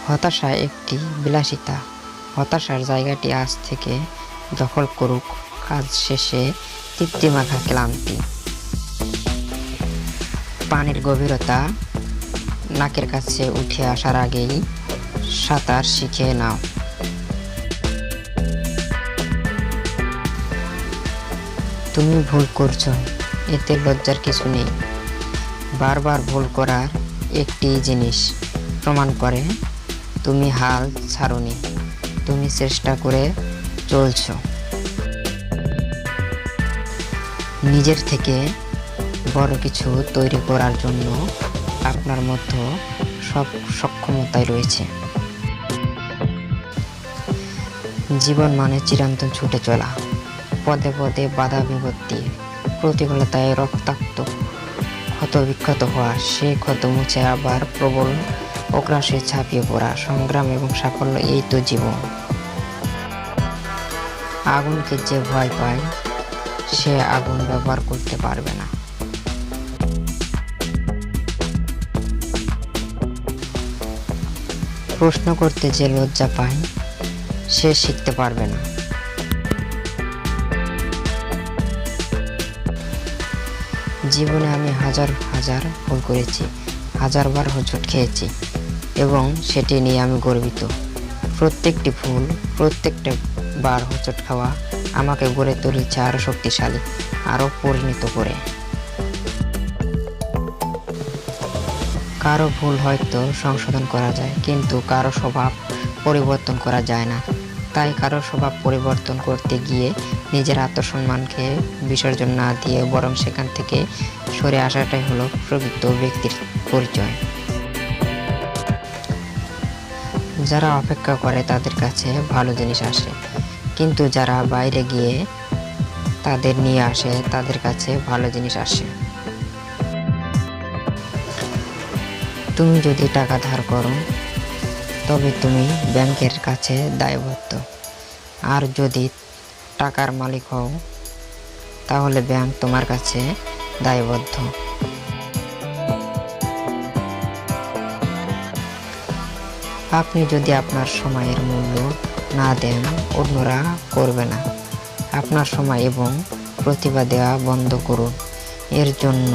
হতাশা একটি বিলাসিতা। হতাশার জায়গাটি আজ থেকে দখল করুক কাজ শেষে তৃপ্তিমাখা ক্লান্তি। পানির গভীরতা নাকের কাছে উঠে আসার আগেই সাঁতার শিখে নাও। তুমি ভুল করছো, এতে লজ্জার কিছু নেই। বারবার ভুল করার একটি জিনিস প্রমাণ করে তুমি হাল ছাড়োনি, তুমি চেষ্টা করে চলছো। নিজের থেকে বড় কিছু তৈরি করার জন্য আপনার মধ্যে সব সক্ষমতাই রয়েছে। জীবন মানে চিরন্তন ছুটে চলা, পদে পদে বাধা বিপত্তি, প্রতিকূলতায় রক্তাক্ত ক্ষত বিক্ষত হওয়া, সে ক্ষত মুছে আবার প্রবল অগ্রাসে ঝাঁপিয়ে পড়া, সংগ্রাম এবং সাফল্য, এই তো জীবন। আগুনকে যে ভয় পায় সে আগুন ব্যবহার করতে পারবে না। প্রশ্ন করতে যে লজ্জা পায় সে শিখতে পারবে না। জীবনে আমি হাজার হাজার ভুল করেছি, হাজারবার হোঁচট খেয়েছি এবং সেটি নিয়ে আমি গর্বিত। প্রত্যেকটি ভুল, প্রত্যেকটা বার হোঁচট খাওয়া আমাকে গড়ে তুলেছে আরও শক্তিশালী, আরও পরিণত করে। কারো ভুল হয়তো সংশোধন করা যায়, কিন্তু কারো স্বভাব পরিবর্তন করা যায় না। তাই কারো স্বভাব পরিবর্তন করতে গিয়ে নিজের আত্মসম্মানকে বিসর্জন না দিয়ে বরং সেখান থেকে সরে আসাটাই হলো প্রকৃত ব্যক্তির পরিচয়। যারা অপেক্ষা করে তাদের কাছে ভালো জিনিস আসে, কিন্তু যারা বাইরে গিয়ে তাদের নিয়ে আসে তাদের কাছে ভালো জিনিস আসে। তুমি যদি টাকা ধার করো তবে তুমি ব্যাংকের কাছে দায়বদ্ধ, আর যদি টাকার মালিক হও তাহলে ব্যাংক তোমার কাছে দায়বদ্ধ। আপনি যদি আপনার সময়ের মূল্য না দেন, অন্যরা করবে না। আপনার সময় এবং প্রতিভা দেওয়া বন্ধ করুন, এর জন্য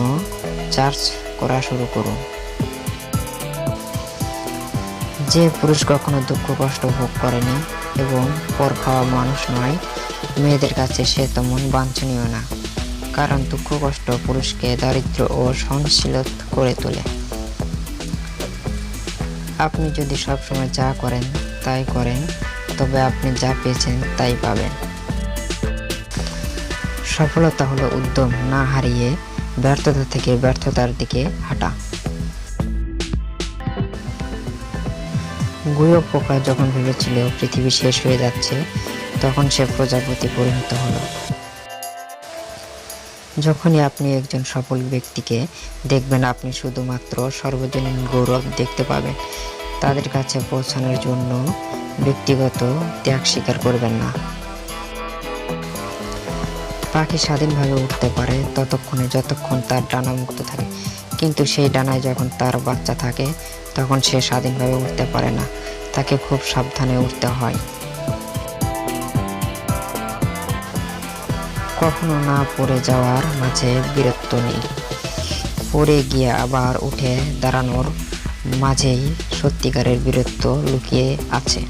চার্জ করা শুরু করুন। যে পুরুষ কখনো দুঃখ কষ্ট ভোগ করেনি এবং পর খাওয়া মানুষ নয়, মেয়েদের কাছে সে তেমন বাঞ্ছনীয় না, কারণ দুঃখ কষ্ট পুরুষকে দারিদ্র ও সহনশীল করে তোলে। আপনি যদি সবসময় যা করেন তাই করেন, তবে আপনি যা পেয়েছেন তাই পাবেন। সফলতা হলো উদ্যম না হারিয়ে ব্যর্থতা থেকে ব্যর্থতার দিকে হাঁটা। গুয়ো পোকা যখন ভেবেছিল পৃথিবী শেষ হয়ে যাচ্ছে, তখন সে প্রজাপতি পরিণত হলো। যখনই আপনি একজন সফল ব্যক্তিকে দেখবেন, আপনি শুধুমাত্র সর্বজনীন গৌরব দেখতে পাবেন। তাদের কাছে পৌঁছানোর জন্য ব্যক্তিগত ত্যাগ স্বীকার করবেন না। পাখি স্বাধীনভাবে উঠতে পারে ততক্ষণে যতক্ষণ তার ডানা মুক্ত থাকে, কিন্তু সেই ডানায় যখন তার বাচ্চা থাকে তখন সে স্বাধীনভাবে উঠতে পারে না, তাকে খুব সাবধানে উঠতে হয়। কখনো না পড়ে যাওয়ার মাঝে বীরত্ব নেই, পড়ে গিয়ে আবার উঠে দাঁড়ানোর মাঝেই সত্যিকারের বীরত্ব লুকিয়ে আছে।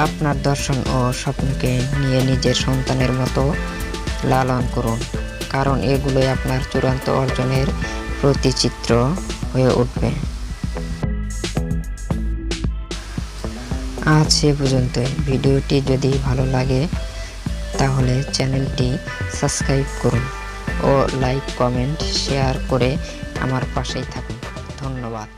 আপনার দর্শন ও স্বপ্নকে নিয়ে নিজের সন্তানের মতো লালন করুন, কারণ এগুলোই আপনার চূড়ান্ত অর্জনের প্রতিচিত্র হয়ে উঠবে। আজ সে পর্যন্তই। ভিডিওটি যদি ভালো লাগে তাহলে চ্যানেলটি সাবস্ক্রাইব করুন ও লাইক, কমেন্ট, শেয়ার করে আমার পাশেই থাকুন। ধন্যবাদ।